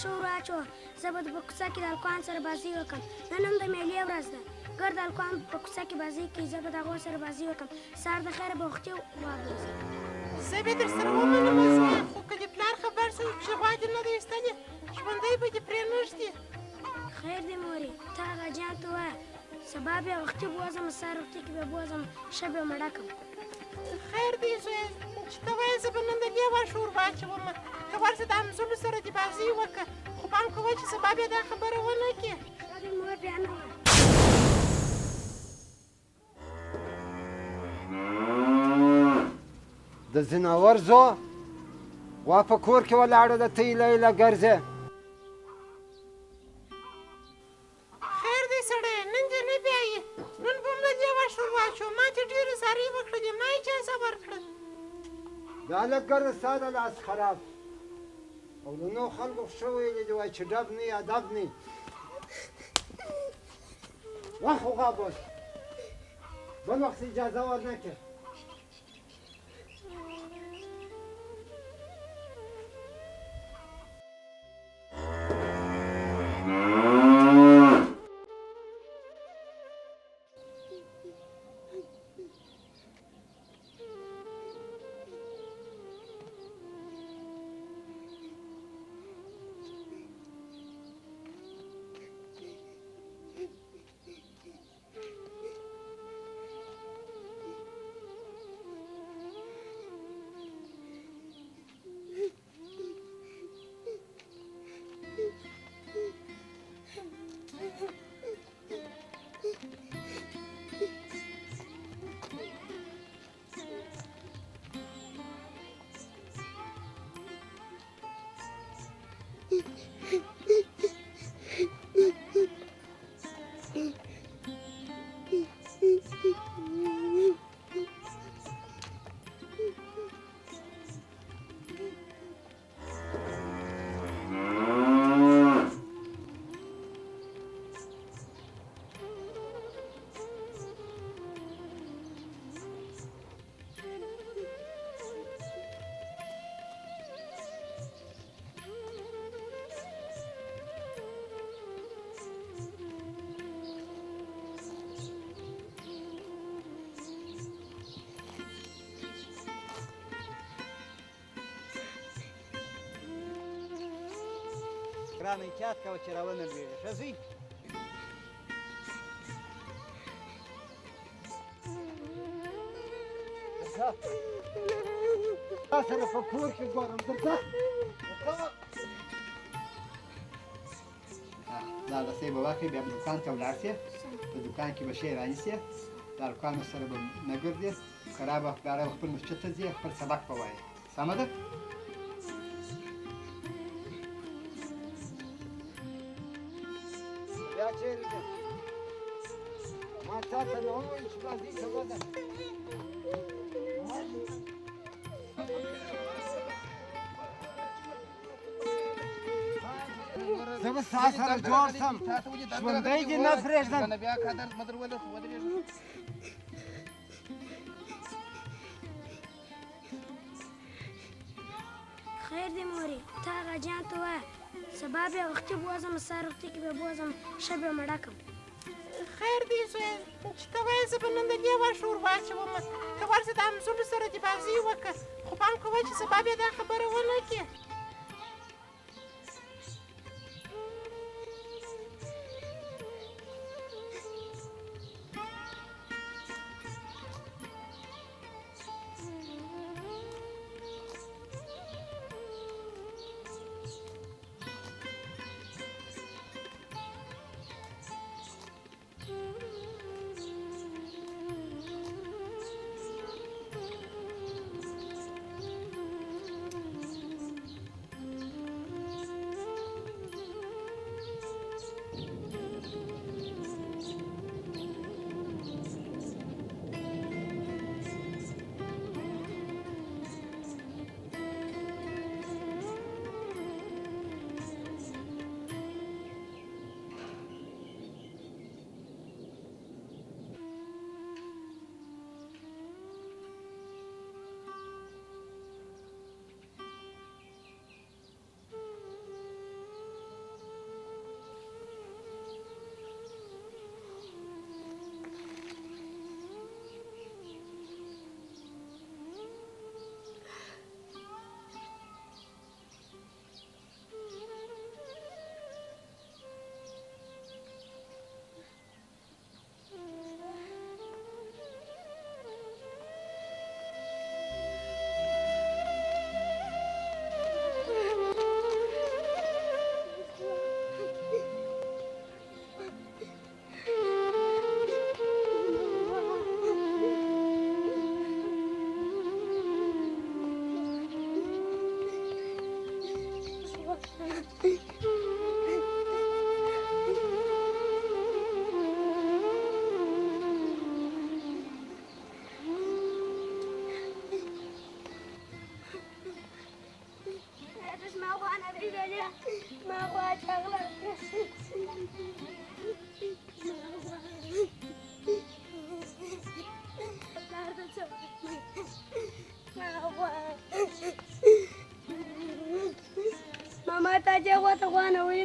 شور واچوه زه به په کوڅه کې د هلکانو سره بازۍ وکړم نن هم د میلې ورځ ده ګرد هلکان په کوڅه کې بازۍ کوي زه به د هغو سره بازۍ وکړم سهار د خیره به وختي وابوځم زه به در سره ومنم زویه خو که د پلار خبر شو چې غوا دې نه ده ایستلې ژوندی به دې پرېنږدي خیر دی مورې ته هغه جان ته ووایه سبا بیا وختي بوځم سهار وختي کې به بوځم ښه به مړه کړم خیر دی زویه چې ته وایې زه به نن د دې واښه ور واچوم ته ورشه د همزولو سره دې بازۍ وکړه خو پام کوه چې سبا بیا دا خبره ونه کړې ښه دی مور بیا نه وایه د ځناور زو وا په کور کې ولاړه ده ته ایله ایله ګرځې خیر دی سړی نن دې نه بیایې نن به هم د دې واښه ور واچوم ما ته ډېرې زارۍ وکړلې ما اجازه ورکړه دا لږ ګرده ستا د لاس خراب او د نو خلکو ښه ویلي دي وایي چې ډب نه ادب نه وخت وغا بوس بل وخت اجازه ورنه کړې ګرانه احتیاط کوه چې راونه لوېږي ښه ځئ تا سره په کور کې ګورم درځه دا رسۍ به واخلې بیا به دوکان ته ولاړ شې په دوکان کې به شی رانیسې د هلکانو سره به نه ګرځې که رابه خپل مسجد ته ځې خپل سبق به وایې سمه ده بیا چیرې ځې ما تا ته نه وویل چې بازۍ ته وځه زه به ستا سره جوړ شم ژوندی دې نه پرېږدم خیر دی مورې ته هغه جان ته ووایه سبا بیا وختي بوځم سهار وختي کې به بوځم ښه به مړه کړم خیر دی زویه چې ته وایې زه به نن د دې واښه ور واچوم ته ورشه د همزولو سره دې بازۍ وکړه خو پام کوه چې سبا بیا دا خبره ونه کړې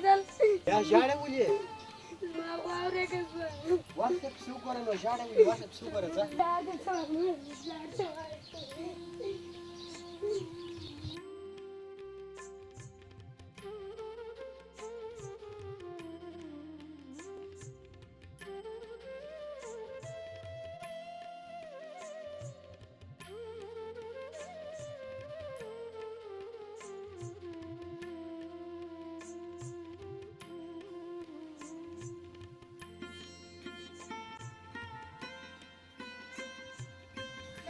لیدل یا ژاړې ولې زما خوا ورکه شوه ورشه پسې وګوره نو ژاړې ولې ورشه پسې وګوره ځه دا د څه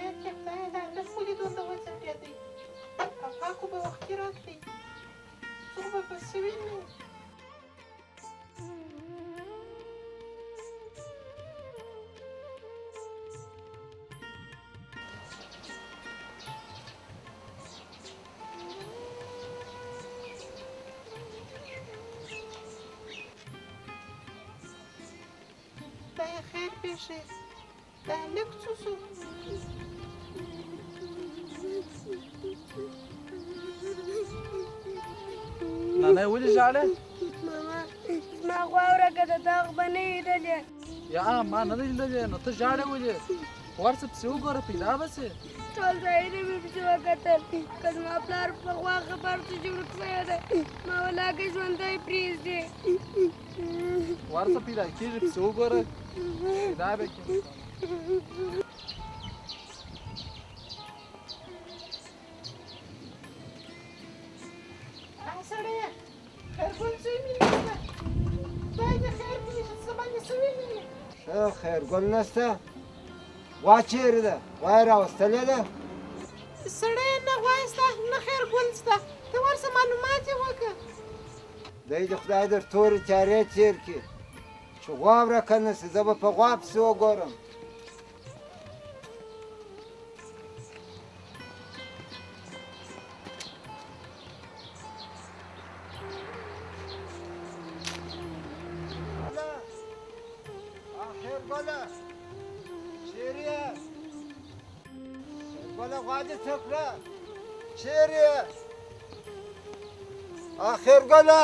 خیر چې خدای دا هلک ولیدو ته وځنډېدی او پاکو به وختي راتلی څوک به پسې ویني خدای خیر پېښې دا هلک څه شو نانۍ ولې ژاړې ماما زما خوا ورکه ده تا خو به نه یې لیدلې یا ما نه دی لیدلی نو ته ژاړې ولې ورشه پسې وګوره پیدا به سې ټول ځایونه مې پسې وکتل که زما پلار په خوا خبر شو چې ورک شوی دی ما ولاکه ژوندی پرېږدي ورشه پیدا کېږي پسې وګوره پیدا به کړي سړیه خیرګل زوی مې نشته خدای دې خیر کړي چې څه باندې څه ویني ښه خیرګل نشته غوا چیرې ده غوا یې راوستلې ده سړی نه غوا شته نه خیرګل شته ته ورسه معلومات یې وکړه دی دې خدای در تورې تیارې تېر کړي چې غوا ورکه نه شي زه به په غوا پسې وګورم خیرګله چیرې یې خیرګله غوا دې څه کړه چیرې یې خیرګله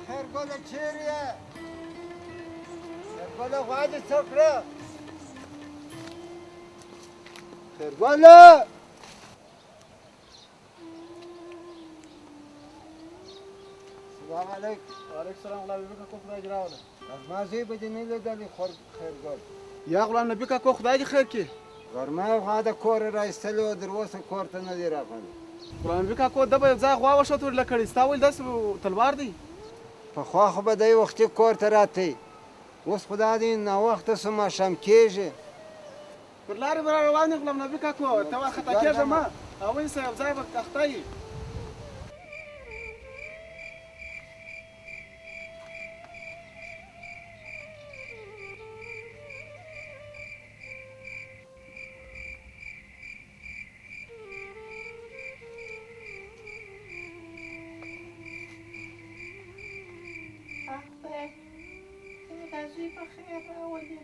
خیرګله چیرې یې خیرګله غوا دې څه کړه خیرګله سلام علیکم وعلیکم السلام غلام نبي کاکو خدای دې راوله زما زوی به دې نه لیدلی خیرګل یا غلام نبي کاکو خدای دې خیر کړي غرمه غوا د کوره راایستلې وه تر اوسه کور ته نه دی راغلی غلام نبي کاکو ده به یو ځای غوا وشوتورله کړې ستا ولې داسې تلوار دی پخوا خو به دی وختي کور ته راتی اوس خو دا دی ناوخته سو ماښام کېږي پر لارې به را روان یې غلام نبي کاکو ته وارخطا کېږه مه او ونیسه یو ځای به اخته یې خدای دې دا زوی په خیر راولي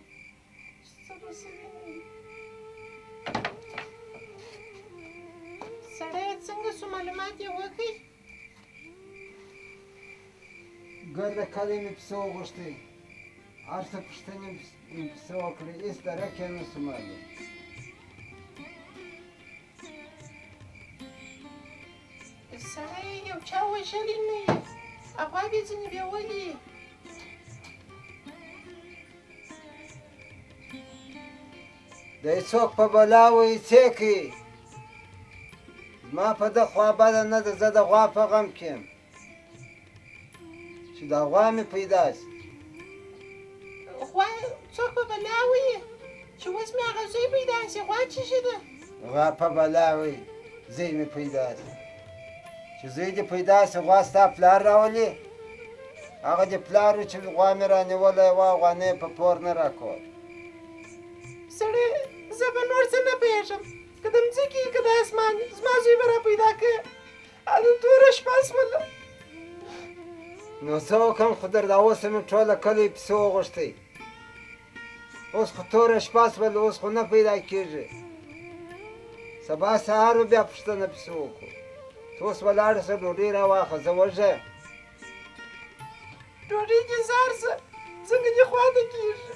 چې څه به څه ویني سړی څنګه سو معلومات یې وکړي ګرده کلی مې پسې وغوښتی هر څه پوښتنې مې پسې وکړې هېڅ درک یې نه سو معلوم سړی یو چا وژلی نه یې غوا بې ځینې بیولې یې دی څوک په بلا وایي څه کوي زما په ده خوا بده نه ده زه د غوا په غم کې یم چې دا غوا مې پیدا شي غوا څوک په بلا وایي چې اوس مې هغه زوی پیدا شي غوا څه شي ده غوا په بلا وایي زوی مې پیدا شي چې زوی دې پیدا شي غوا ستا پلار راولي هغه دې پلار و چې غوا مې رانیولی وه غوانۍ په پور نه راکول سړی زه به نور څه نه پوهېږم که د مځکې که د اسمان زما زوی به را پیدا کړې هلته توره شپه شوله نو څه وکړم خو در دا اوسه مې ټوله کلی پسې وغوښتی اوس خو توره شپه شوله اوس خو نه پیدا کېږي سبا سهار به بیا پوښتنه پسې وکړو ته اوس ولاړ شه ډوډۍ راواخله زه وږی یم. ډوډۍ دې زار شه څنګه دې خواته کېږي.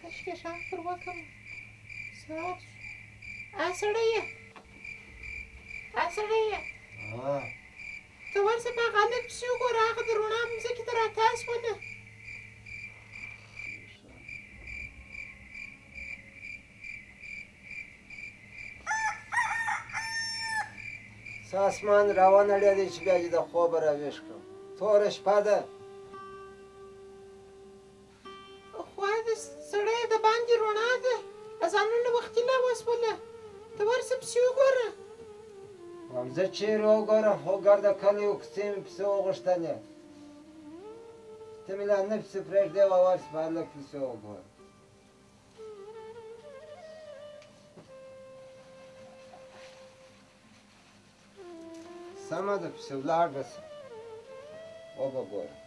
کاشکې شام پر وکړم ساعت سړیه سړیه ته ورشه په هغه هلک پسې وګوره هغه د رڼا مځکې ته راتاس ونه څه اسمان راونړېدی چې بیا دې د خوبه راویښ کړم توره شپه ده خوا د سړی د باندې رڼا ده اذانونه وختي نه وسوله ته ورشه پسې وګوره زه چیرې وګورم خو ګرده کلي و کوڅې مې پسې وغوښتلې ته مې لا نه پسې پرېږدې و ورشه په هلک پسې وګوره سمه ده پسې ولاړ به سه وبه ګوره